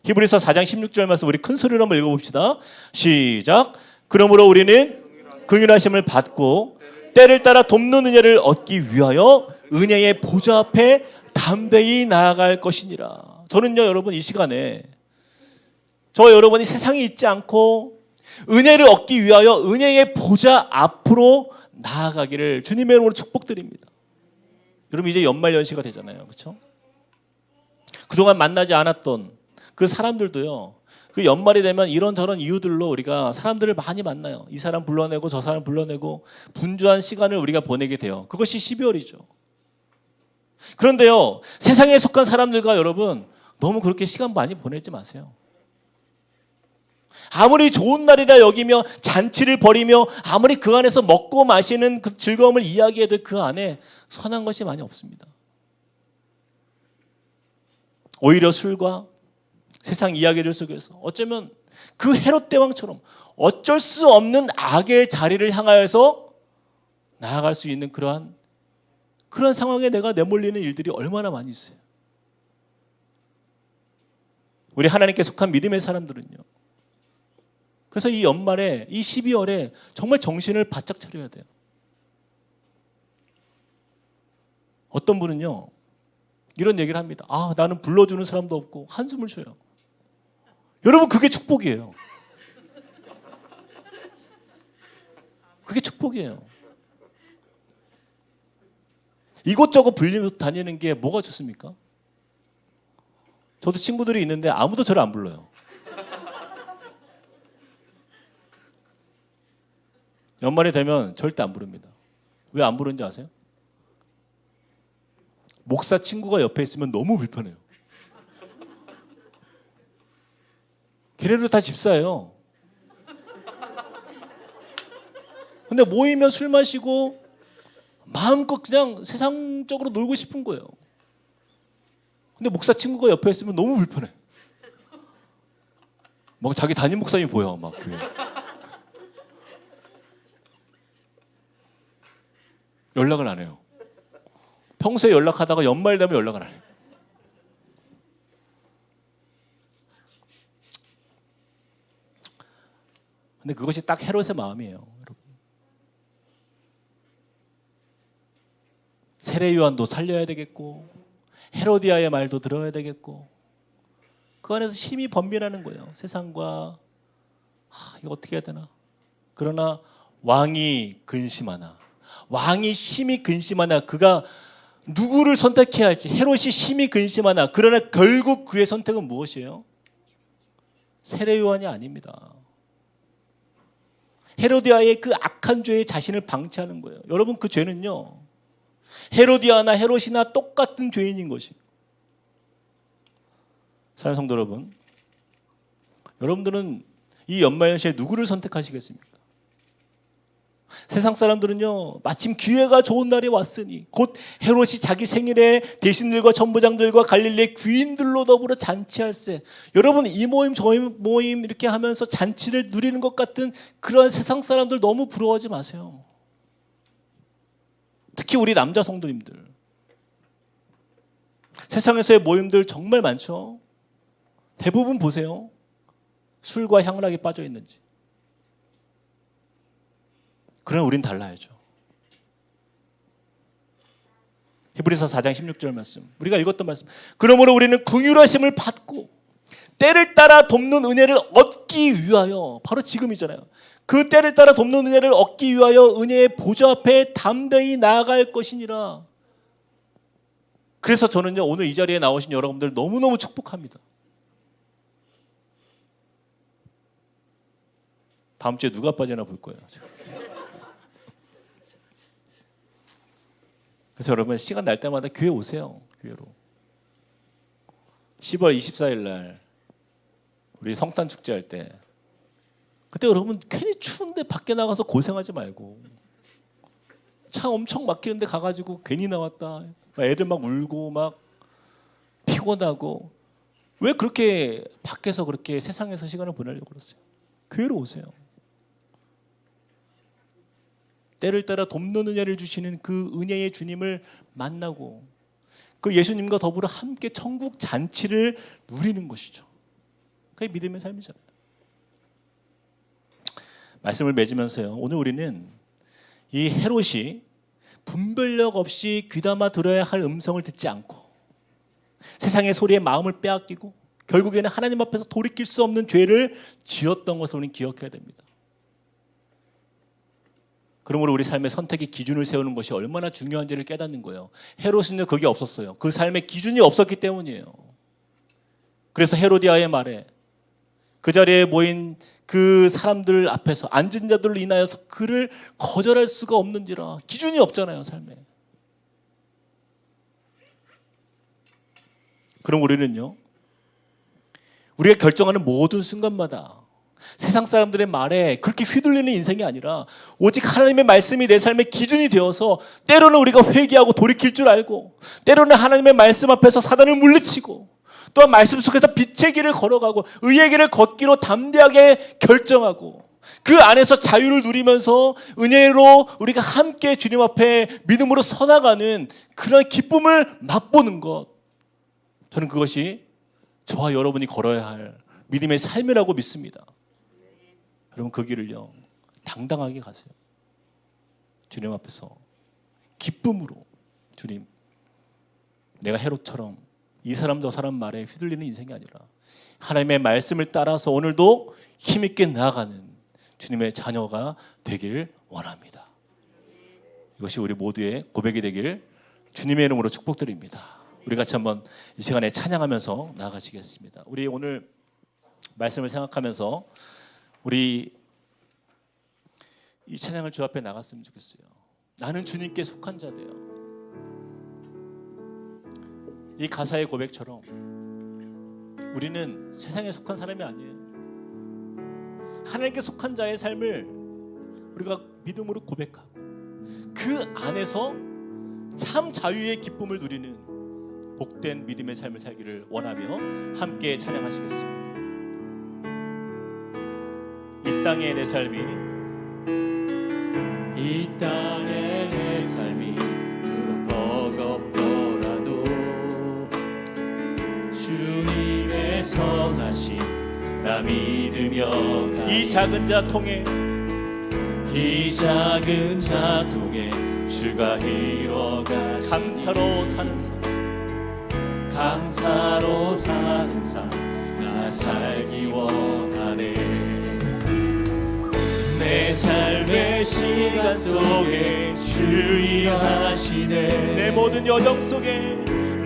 히브리서 4장 16절 말씀 우리 큰 소리로 한번 읽어봅시다. 시작. 그러므로 우리는 긍휼하심을 받고 때를 따라 돕는 은혜를 얻기 위하여 은혜의 보좌 앞에 담대히 나아갈 것이니라. 저는요, 여러분, 이 시간에 저와 여러분이 세상에 있지 않고 은혜를 얻기 위하여 은혜의 보좌 앞으로 나아가기를 주님의 이름으로 축복드립니다. 여러분, 이제 연말연시가 되잖아요. 그렇죠? 그동안 만나지 않았던 그 사람들도요, 그 연말이 되면 이런저런 이유들로 우리가 사람들을 많이 만나요. 이 사람 불러내고 저 사람 불러내고 분주한 시간을 우리가 보내게 돼요. 그것이 12월이죠. 그런데요, 세상에 속한 사람들과 여러분 너무 그렇게 시간 많이 보내지 마세요. 아무리 좋은 날이라 여기며 잔치를 벌이며 아무리 그 안에서 먹고 마시는 그 즐거움을 이야기해도 그 안에 선한 것이 많이 없습니다. 오히려 술과 세상 이야기들 속에서 어쩌면 그 헤롯 대왕처럼 어쩔 수 없는 악의 자리를 향하여서 나아갈 수 있는 그런 상황에 내가 내몰리는 일들이 얼마나 많이 있어요. 우리 하나님께 속한 믿음의 사람들은요, 그래서 이 연말에, 이 12월에 정말 정신을 바짝 차려야 돼요. 어떤 분은요, 이런 얘기를 합니다. 아, 나는 불러주는 사람도 없고 한숨을 쉬어요. 여러분, 그게 축복이에요. 그게 축복이에요. 이것저것 불리면서 다니는 게 뭐가 좋습니까? 저도 친구들이 있는데 아무도 저를 안 불러요. 연말이 되면 절대 안 부릅니다. 왜 안 부르는지 아세요? 목사 친구가 옆에 있으면 너무 불편해요. 걔네들 다 집사예요. 근데 모이면 술 마시고 마음껏 그냥 세상적으로 놀고 싶은 거예요. 근데 목사 친구가 옆에 있으면 너무 불편해. 막 자기 담임 목사님이 보여, 막 교회. 연락을 안 해요. 평소에 연락하다가 연말 되면 연락을 안 해요. 근데 그것이 딱 헤롯의 마음이에요, 여러분. 세례 요한도 살려야 되겠고 헤로디아의 말도 들어야 되겠고 그 안에서 심히 번민하는 거예요. 세상과 이거 어떻게 해야 되나. 그러나 왕이 근심하나, 왕이 심히 근심하나, 그가 누구를 선택해야 할지 헤롯이 심히 근심하나, 그러나 결국 그의 선택은 무엇이에요? 세례 요한이 아닙니다. 헤로디아의 그 악한 죄에 자신을 방치하는 거예요. 여러분, 그 죄는요, 헤로디아나 헤롯이나 똑같은 죄인인 것이. 사랑하는 성도 여러분, 여러분들은 이 연말연시에 누구를 선택하시겠습니까? 세상 사람들은요, 마침 기회가 좋은 날이 왔으니 곧 헤롯이 자기 생일에 대신들과 천부장들과 갈릴리 귀인들로 더불어 잔치할세. 여러분, 이 모임 저 모임 이렇게 하면서 잔치를 누리는 것 같은 그런 세상 사람들 너무 부러워하지 마세요. 특히 우리 남자 성도님들, 세상에서의 모임들 정말 많죠. 대부분 보세요, 술과 향락에 빠져 있는지. 그러나 우린 달라야죠. 히브리서 4장 16절 말씀, 우리가 읽었던 말씀. 그러므로 우리는 긍휼하심을 받고 때를 따라 돕는 은혜를 얻기 위하여, 바로 지금이잖아요. 그 때를 따라 돕는 은혜를 얻기 위하여 은혜의 보좌 앞에 담대히 나아갈 것이니라. 그래서 저는요, 오늘 이 자리에 나오신 여러분들 너무너무 축복합니다. 다음 주에 누가 빠지나 볼 거예요. 그래서 여러분, 시간 날 때마다 교회 오세요. 교회로. 10월 24일 날 우리 성탄 축제 할 때, 그때 여러분 괜히 추운데 밖에 나가서 고생하지 말고, 차 엄청 막히는데 가가지고 괜히 나왔다, 애들 막 울고 막 피곤하고, 왜 그렇게 밖에서 그렇게 세상에서 시간을 보내려고 그러세요? 교회로 오세요. 때를 따라 돕는 은혜를 주시는 그 은혜의 주님을 만나고 그 예수님과 더불어 함께 천국 잔치를 누리는 것이죠. 그게 믿음의 삶이잖아요. 말씀을 맺으면서요, 오늘 우리는 이 헤롯이 분별력 없이 귀담아 들어야 할 음성을 듣지 않고 세상의 소리에 마음을 빼앗기고 결국에는 하나님 앞에서 돌이킬 수 없는 죄를 지었던 것을 우리는 기억해야 됩니다. 그러므로 우리 삶의 선택의 기준을 세우는 것이 얼마나 중요한지를 깨닫는 거예요. 헤롯은 그게 없었어요. 그 삶의 기준이 없었기 때문이에요. 그래서 헤로디아의 말에 그 자리에 모인 그 사람들 앞에서 앉은 자들로 인하여서 그를 거절할 수가 없는지라. 기준이 없잖아요, 삶에. 그럼 우리는요, 우리가 결정하는 모든 순간마다 세상 사람들의 말에 그렇게 휘둘리는 인생이 아니라 오직 하나님의 말씀이 내 삶의 기준이 되어서, 때로는 우리가 회개하고 돌이킬 줄 알고, 때로는 하나님의 말씀 앞에서 사단을 물리치고, 또한 말씀 속에서 빛의 길을 걸어가고 의의 길을 걷기로 담대하게 결정하고, 그 안에서 자유를 누리면서 은혜로 우리가 함께 주님 앞에 믿음으로 서나가는 그런 기쁨을 맛보는 것, 저는 그것이 저와 여러분이 걸어야 할 믿음의 삶이라고 믿습니다. 여러분, 그 길을요, 당당하게 가세요. 주님 앞에서 기쁨으로, 주님, 내가 헤롯처럼 이 사람 저 사람 말에 휘둘리는 인생이 아니라 하나님의 말씀을 따라서 오늘도 힘있게 나아가는 주님의 자녀가 되길 원합니다. 이것이 우리 모두의 고백이 되길 주님의 이름으로 축복드립니다. 우리 같이 한번 이 시간에 찬양하면서 나아가시겠습니다. 우리 오늘 말씀을 생각하면서 우리 이 찬양을 주 앞에 나갔으면 좋겠어요. 나는 주님께 속한 자돼요. 이 가사의 고백처럼 우리는 세상에 속한 사람이 아니에요. 하나님께 속한 자의 삶을 우리가 믿음으로 고백하고 그 안에서 참 자유의 기쁨을 누리는 복된 믿음의 삶을 살기를 원하며 함께 찬양하시겠습니다. 이 땅의 내 삶이 이 땅의 내 삶이 비록 버겁더라도 주님의 선하심 나 믿으며 이 작은 자통에 이 작은 자통에 주가 이뤄가시니 감사로 사는 삶 감사로 사는 삶 나 살기 원하네. 내 삶의 시간 속에 주의하시네. 내 모든 여정 속에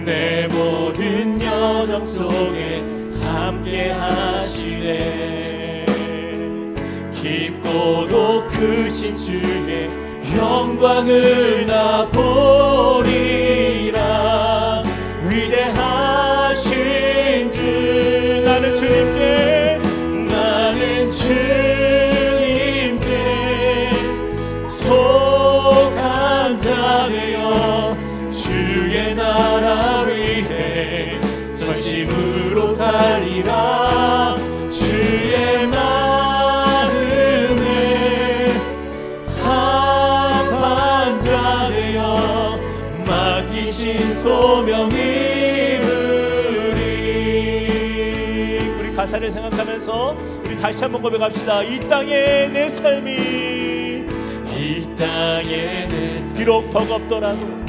내 모든 여정 속에 함께 하시네. 깊고도 크신 주의 영광을 나 보리라. 위대하신 주 나는 주님께 속한 자 되어 주의 나라 위해 전심으로 살리라. 주의 마음에 합한 자 되어 맡기신 소명이 우리 가사를 생각하면서 우리 다시 한번 고백합시다. 이 땅의 내 삶이 이 땅에 내 삶이 비록 버겁더라도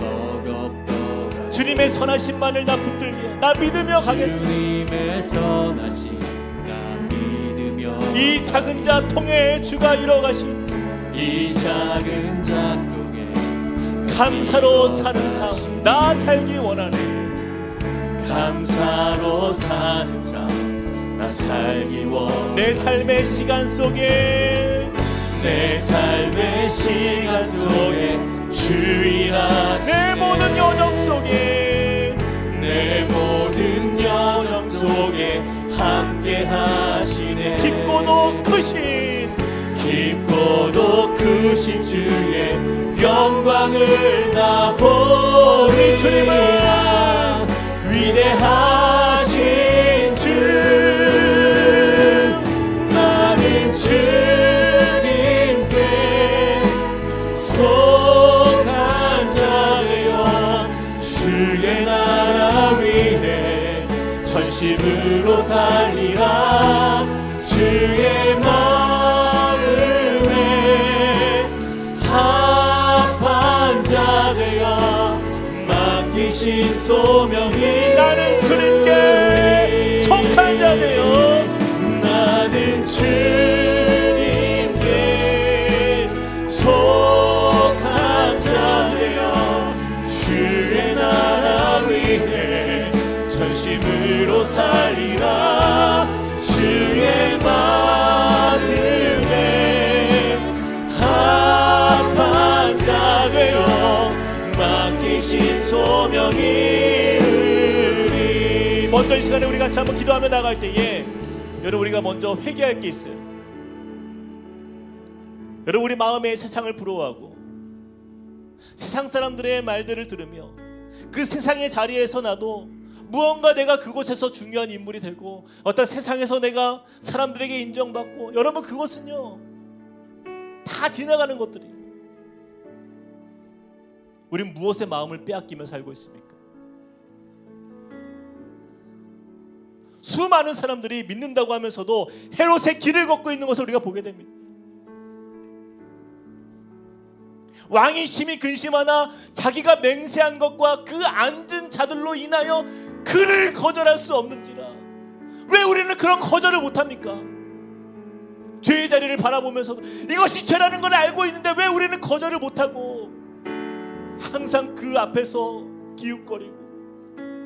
주님의 선하심만을 나 붙들며 나 믿으며 가겠습니다. 주님의 선하심 나 믿으며 이 작은 자통에 주가 이뤄가신 이 작은 자통에 감사로 사는 삶 나 살기 원하네. 감사로 사는 삶 나 살기 원하네. 내 삶의 시간 속에 내 삶의 시간 속에 주일하시네. 내 모든 여정 속에 내 모든 여정 속에 함께 하시네. 깊고도 크신 주의 영광을 나 보리. 주님은 위대하신 주 나는 주님께 속한 자 되어 주의 나라 위해 전심으로 살리라. 주의 마음에 합한 자 되어 맡기신 소명이 나는 주님께 속한 자 되어 나는 주님께 속한 자 되어 주의 나라 위해 전심으로 살리라. 주의 마음에 합한 자 되어 맡기신 소명이 우리. 먼저 이 시간에 우리 같이 한번 기도하며 나갈 때에 여러분 우리가 먼저 회개할 게 있어요. 여러분 우리 마음에 세상을 부러워하고 세상 사람들의 말들을 들으며 그 세상의 자리에서 나도 무언가 내가 그곳에서 중요한 인물이 되고 어떤 세상에서 내가 사람들에게 인정받고, 여러분 그것은요 다 지나가는 것들이. 우린 무엇에 마음을 빼앗기며 살고 있습니까? 수많은 사람들이 믿는다고 하면서도 헤롯의 길을 걷고 있는 것을 우리가 보게 됩니다. 왕이 심히 근심하나 자기가 맹세한 것과 그 앉은 자들로 인하여 그를 거절할 수 없는지라. 왜 우리는 그런 거절을 못합니까? 죄의 자리를 바라보면서도 이것이 죄라는 걸 알고 있는데 왜 우리는 거절을 못하고 항상 그 앞에서 기웃거리고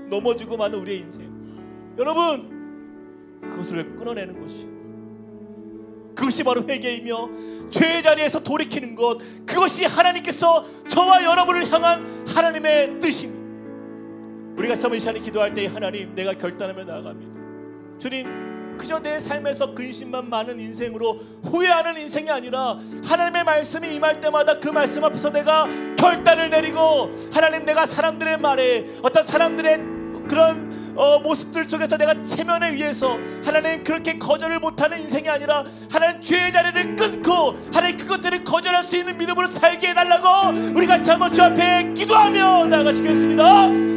넘어지고 마는 우리의 인생, 여러분 그것을 끊어내는 것이, 그것이 바로 회개이며 죄의 자리에서 돌이키는 것, 그것이 하나님께서 저와 여러분을 향한 하나님의 뜻입니다. 우리가 참 이 시간에 기도할 때 하나님, 내가 결단하며 나아갑니다. 주님, 그저 내 삶에서 근심만 많은 인생으로 후회하는 인생이 아니라 하나님의 말씀이 임할 때마다 그 말씀 앞에서 내가 결단을 내리고, 하나님, 내가 사람들의 말에, 어떤 사람들의 그런 모습들 속에서 내가 체면에 의해서 하나님 그렇게 거절을 못하는 인생이 아니라 하나님 죄의 자리를 끊고 하나님 그것들을 거절할 수 있는 믿음으로 살게 해달라고 우리가 한번 주 앞에 기도하며 나아가시겠습니다.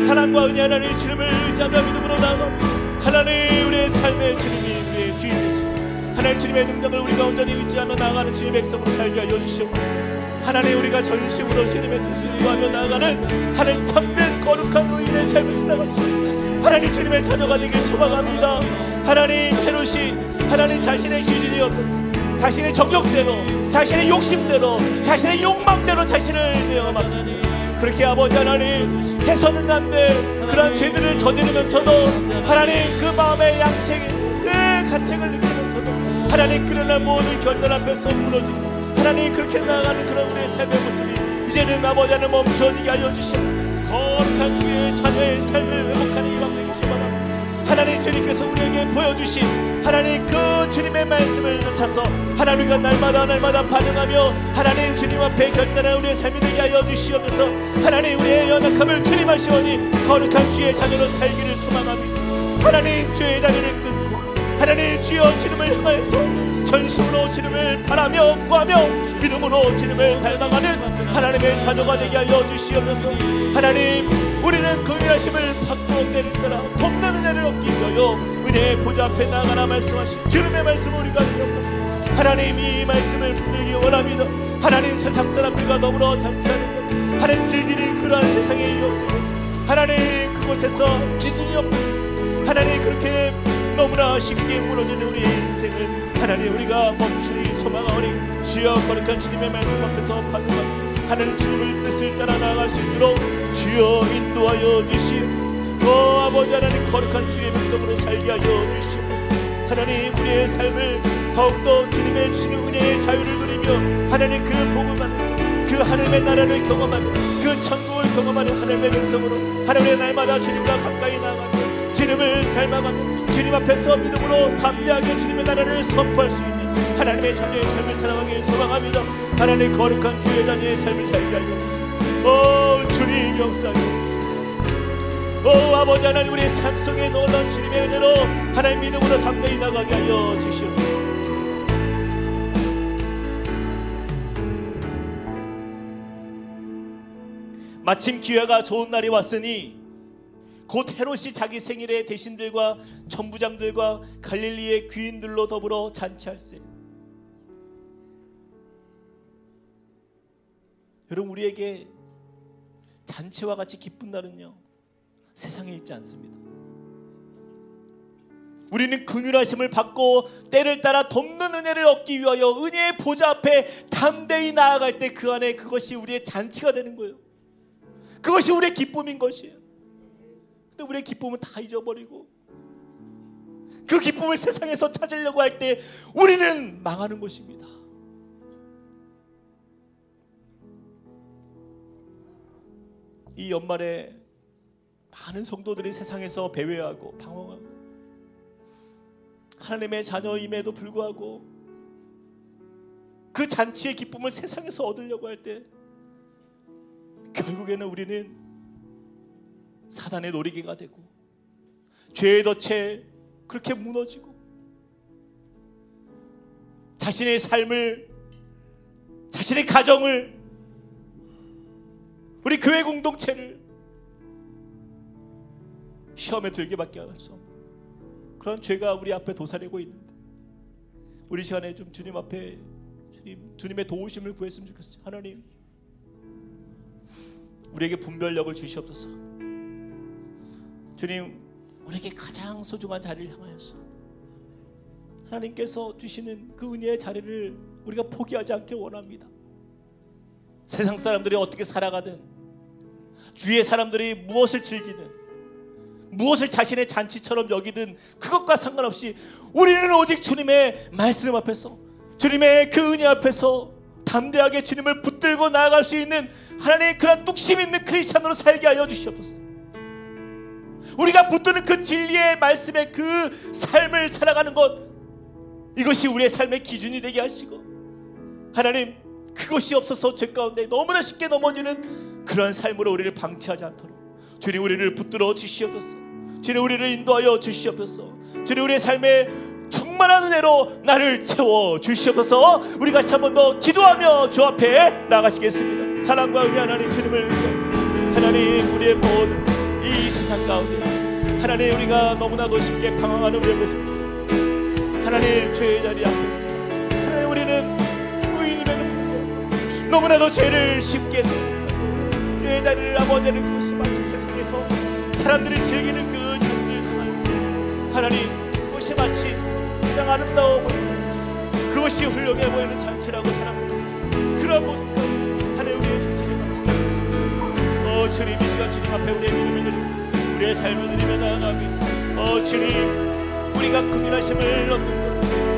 사랑과 은혜 하나님 주님을 의지하며 믿음으로 나아갑니다. 하나님, 우리의 삶의 주님이 우리의 주인 되시고 하나님 주님의 능력을 우리가 온전히 의지하며 나아가는 주님의 백성으로 살게 하여 주시옵소서. 하나님, 우리가 전심으로 주님의 뜻을 이루하며 나아가는 하나님 참된 거룩한 의인의 삶을 살아갈 수 있는 하나님 주님의 자녀가 되길 소망합니다. 하나님, 헤롯이 하나님 자신의 기준이 없어서 자신의 정욕대로, 자신의 욕심대로, 자신의 욕망대로 자신을 내어 맡기니, 그렇게 아버지 하나님 해서는 안 될 그러한 죄들을 저지르면서도 하나님 그 마음의 양식, 그 가책을 느끼면서도 하나님 그러나 모든 결단 앞에서 무너지고 하나님 그렇게 나아가는 그런 우리의 삶의 모습이 이제는 아버지 하나님 멈춰지게 하여 주시옵소서. 거룩한 주의 자녀의 삶을 회복하는 이방 되기 소망합니다. 하나님, 주님께서 우리에게 보여주신 하나님 그 주님의 말씀을 쫓아서 하나님 우리가 날마다 반응하며 하나님 주님 앞에 결단한 우리의 삶이 되게 하여 주시옵소서. 하나님, 우리의 연약함을 주님 하시오니 거룩한 주의 자녀로 살기를 소망합니다. 하나님, 죄의 자리를 끊고 하나님 주여 주님을 향하여서 전심으로 주님을 바라며 구하며 믿음으로 주님을 닮아가는 하나님의 자녀가 되게 하여 주시옵소서. 하나님, 우리는 긍휼하심을 받고 때를 따라 돕는 은혜를 얻기 위하여 은혜의 보좌 앞에 나아가라 말씀하신 주님의 말씀을 우리가 기억합니다. 하나님, 이 말씀을 붙들기 원합니다. 하나님, 세상 사람들과 더불어 잔치하는 것, 하나님 즐기는 그러한 세상의 이웃을 하나님 그곳에서 기준이 없는 하나님 그렇게 너무나 쉽게 무너지는 우리의 인생을 하나님 우리가 멈추니 소망하오니 주여 거룩한 주님의 말씀 앞에서 반응하고 하나님 주님의 뜻을 따라 나아갈 수 있도록 주여 인도하여 주시옵소서. 아버지 하나님, 거룩한 주의 백성으로 살게 하여 주시옵소서. 하나님, 우리의 삶을 더욱더 주님의 주시는 은혜의 자유를 누리며 하나님 그 복음 안에서 그 하나님의 나라를 경험하며 그 천국을 경험하는 하나님의 백성으로 하나님의 날마다 주님과 가까이 나아가며 주님을 닮아가며 주님 앞에서 믿음으로 담대하게 주님의 나라를 선포할 수 있는 하나님의 자녀의 삶을 살아가길 소망합니다. 하나님의 거룩한 주의 자녀의 삶을 살게 하여 주시옵소서. 주님 역사하여 아버지 하나님, 우리의 삶 속에 놀라운 주님의 은혜로 하나님 믿음으로 담대히 나가게 하여 주시옵소서. 마침 기회가 좋은 날이 왔으니 곧 헤롯이 자기 생일에 대신들과 천부장들과 갈릴리의 귀인들로 더불어 잔치할세. 여러분, 우리에게 잔치와 같이 기쁜 날은요 세상에 있지 않습니다. 우리는 긍휼하심을 받고 때를 따라 돕는 은혜를 얻기 위하여 은혜의 보좌 앞에 담대히 나아갈 때 그 안에 그것이 우리의 잔치가 되는 거예요. 그것이 우리의 기쁨인 것이에요. 근데 우리의 기쁨은 다 잊어버리고 그 기쁨을 세상에서 찾으려고 할 때 우리는 망하는 것입니다. 이 연말에 많은 성도들이 세상에서 배회하고 방황하고 하나님의 자녀임에도 불구하고 그 잔치의 기쁨을 세상에서 얻으려고 할 때 결국에는 우리는 사단의 노리개가 되고 죄의 덫에 그렇게 무너지고 자신의 삶을, 자신의 가정을, 우리 교회 공동체를 시험에 들게밖에 할 수 없는 그런 죄가 우리 앞에 도사리고 있는데 우리 시간에 좀 주님 앞에 주님의 도우심을 구했으면 좋겠어요. 하나님, 우리에게 분별력을 주시옵소서. 주님, 우리에게 가장 소중한 자리를 향하여서 하나님께서 주시는 그 은혜의 자리를 우리가 포기하지 않길 원합니다. 세상 사람들이 어떻게 살아가든, 주위의 사람들이 무엇을 즐기든, 무엇을 자신의 잔치처럼 여기든 그것과 상관없이 우리는 오직 주님의 말씀 앞에서, 주님의 그 은혜 앞에서 담대하게 주님을 붙들고 나아갈 수 있는 하나님의 그런 뚝심 있는 크리스찬으로 살게 하여 주시옵소서. 우리가 붙드는 그 진리의 말씀의 그 삶을 살아가는 것, 이것이 우리의 삶의 기준이 되게 하시고, 하나님 그것이 없어서 죄 가운데 너무나 쉽게 넘어지는 그러한 삶으로 우리를 방치하지 않도록 주님 우리를 붙들어 주시옵소서. 주님 우리를 인도하여 주시옵소서. 주님 우리의 삶에 충만한 은혜로 나를 채워 주시옵소서. 우리 같이 한 번 더 기도하며 주 앞에 나가시겠습니다. 사랑과 은혜 하나님 주님을 의지하고, 하나님 우리의 모든 이 세상 가운데 하나님 우리가 너무나도 쉽게 방황하는 우리의 모습, 하나님 죄의 자리 앞에서 하나님 우리는 의인임에도 너무나도 죄를 쉽게 생각하고 죄의 자리를 아버지는 그것이 마치 세상에서 사람들이 즐기는 그 자리를 당하여 하나님 그것이 마치 가장 아름다워 보이는, 그것이 훌륭해 보이는 잔치라고 사람들이 그런 모습과 하나님 우리의 자신을 바치는 주님 이 시간 주님 앞에 우리의 믿음을 드리고 우리의 삶을 드리며 나아가며 주님 우리가 긍휼하심을 얻는 것,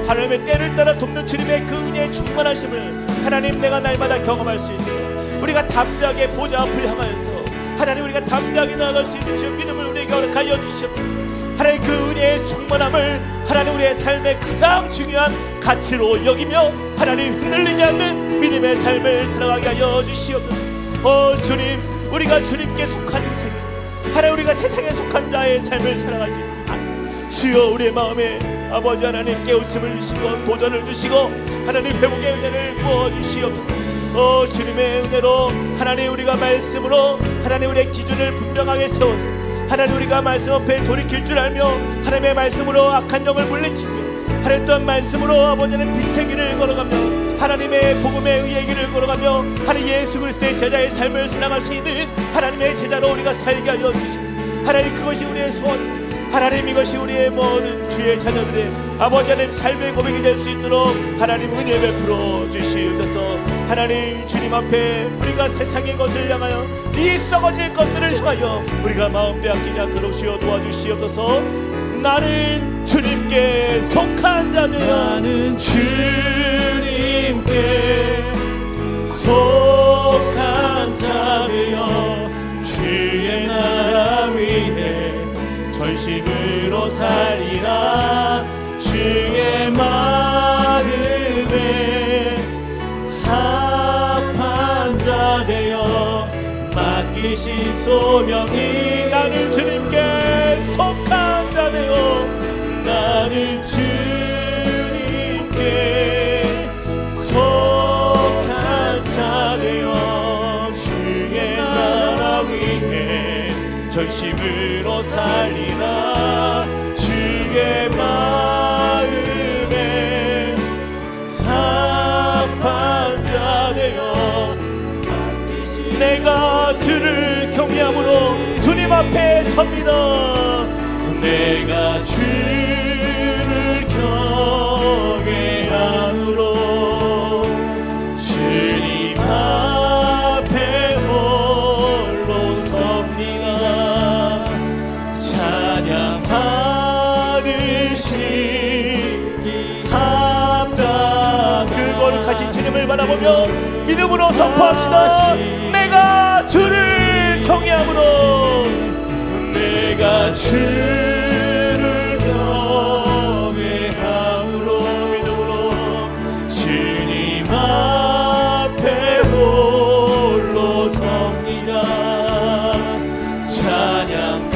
하나님의 때를 따라 돕는 주님의 그 은혜의 충만하심을 하나님 내가 날마다 경험할 수 있도록 우리가 담대하게 보좌 앞을 향하여서 하나님 우리가 담대하게 나아갈 수 있는 주 믿음을 우리에게 허락하여 주시옵소서. 하나님 그 은혜의 충만함을 하나님 우리의 삶의 가장 중요한 가치로 여기며 하나님 흔들리지 않는 믿음의 삶을 살아가게 하여 주시옵소서. 주님 우리가 주님께 속한 인생, 하나님 우리가 세상에 속한 자의 삶을 살아가지 않고 주여 우리의 마음에 아버지 하나님 깨우침을 주시고 도전을 주시고 하나님 회복의 은혜를 부어주시옵소서. 주님의 은혜로 하나님 우리가 말씀으로 하나님 우리의 기준을 분명하게 세워서 하나님 우리가 말씀 앞에 돌이킬 줄 알며 하나님의 말씀으로 악한 영을 물리치며 하나님 또한 말씀으로 아버지는 빛의 길을 걸어가며 하나님의 복음의 의의 길을 걸어가며 하나님 예수 그리스도의 제자의 삶을 살아갈 수 있는 하나님의 제자로 우리가 살게 하여 주시옵소서. 하나님 그것이 우리의 소원, 하나님 이것이 우리의 모든 주의 자녀들의 아버지 하나님 삶의 고백이 될 수 있도록 하나님 은혜 베풀어 주시옵소서. 하나님 주님 앞에 우리가 세상의 것을 향하여 이 썩어질 것들을 향하여 우리가 마음 빼앗기지 않도록 주여 도와주시옵소서. 나는 주님께 속한 자 되어 나는 주님께 속한 자 되어 주의 나라 위해 전심으로 살리라. 주의 마음에 합한 자 되어 맡기신 소명이 나는 주님께 속한 자 되어 나는 주님께 속한 자 되어 주의 나라 위해 전심으로 살리라. 주의 마음에 합한 자 되어 내가 주를 경외함으로 주님 앞에 섭니다. 내가 주를 경외함으로 주님 앞에 홀로 섭니다. 찬양받으시니 합당. 그 거룩하신 주님을 바라보며 믿음으로 선포합시다. 내가 주를 경외함으로 내가 주를 경외함으로 믿음으로 주님 앞에 홀로 섭니다. 찬양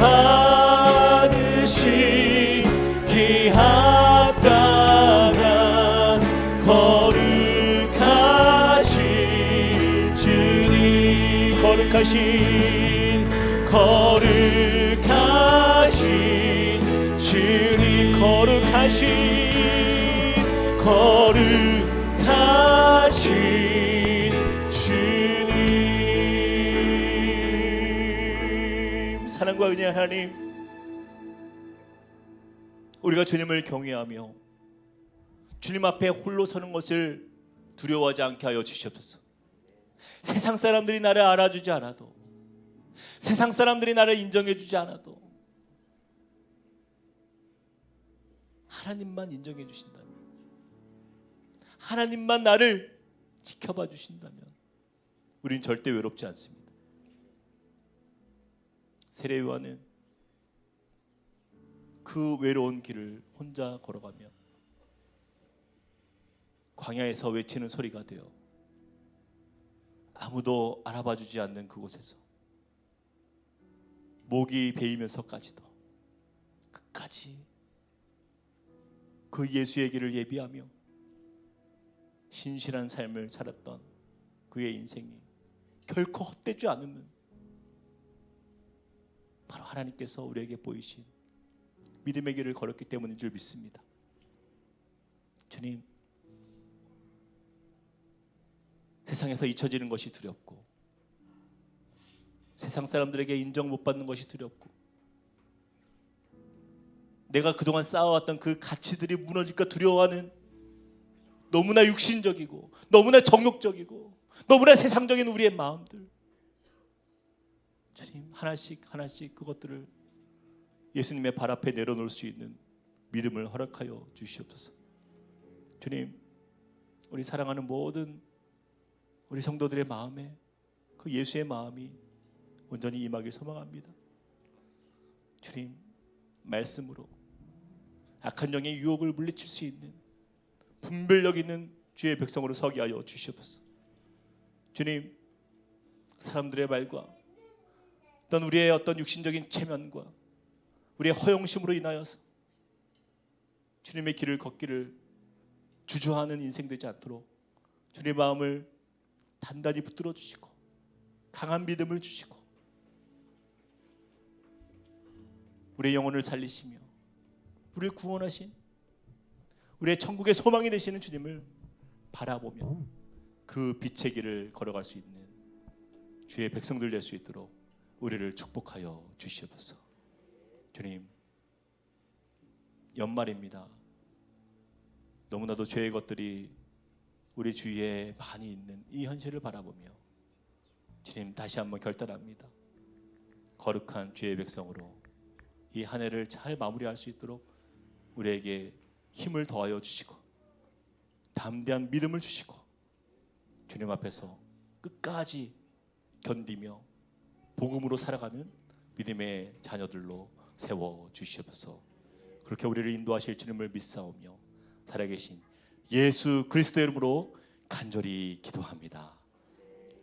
받으시기 합당한 거룩하신 주님, 거룩하신 주님, 거룩하신 주님. 사랑과 은혜 하나님, 우리가 주님을 경외하며 주님 앞에 홀로 서는 것을 두려워하지 않게 하여 주시옵소서. 세상 사람들이 나를 알아주지 않아도, 세상 사람들이 나를 인정해 주지 않아도, 하나님만 인정해 주신다면, 하나님만 나를 지켜봐 주신다면 우린 절대 외롭지 않습니다. 세례 요한은 그 외로운 길을 혼자 걸어가며 광야에서 외치는 소리가 되어 아무도 알아봐 주지 않는 그곳에서 목이 베이면서까지도 끝까지 그 예수의 길을 예비하며 신실한 삶을 살았던 그의 인생이 결코 헛되지 않음은 바로 하나님께서 우리에게 보이신 믿음의 길을 걸었기 때문인 줄 믿습니다. 주님, 세상에서 잊혀지는 것이 두렵고 세상 사람들에게 인정 못 받는 것이 두렵고 내가 그동안 쌓아왔던 그 가치들이 무너질까 두려워하는 너무나 육신적이고 너무나 정욕적이고 너무나 세상적인 우리의 마음들, 주님, 하나씩 하나씩 그것들을 예수님의 발 앞에 내려놓을 수 있는 믿음을 허락하여 주시옵소서. 주님, 우리 사랑하는 모든 우리 성도들의 마음에 그 예수의 마음이 온전히 임하길 소망합니다. 주님, 말씀으로 악한 영의 유혹을 물리칠 수 있는 분별력 있는 주의 백성으로 서게 하여 주시옵소서. 주님, 사람들의 말과 어떤 우리의 어떤 육신적인 체면과 우리의 허영심으로 인하여서 주님의 길을 걷기를 주저하는 인생 되지 않도록 주님의 마음을 단단히 붙들어 주시고 강한 믿음을 주시고 우리의 영혼을 살리시며 우리를 구원하신 우리의 천국의 소망이 되시는 주님을 바라보며 그 빛의 길을 걸어갈 수 있는 주의 백성들 될 수 있도록 우리를 축복하여 주시옵소서. 주님, 연말입니다. 너무나도 죄의 것들이 우리 주위에 많이 있는 이 현실을 바라보며 주님, 다시 한번 결단합니다. 거룩한 주의 백성으로 이 한 해를 잘 마무리할 수 있도록 우리에게 힘을 더하여 주시고 담대한 믿음을 주시고 주님 앞에서 끝까지 견디며 복음으로 살아가는 믿음의 자녀들로 세워 주시옵소서. 그렇게 우리를 인도하실 주님을 믿사오며 살아계신 예수 그리스도의 이름으로 간절히 기도합니다.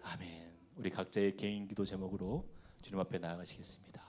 아멘. 우리 각자의 개인 기도 제목으로 주님 앞에 나아가시겠습니다.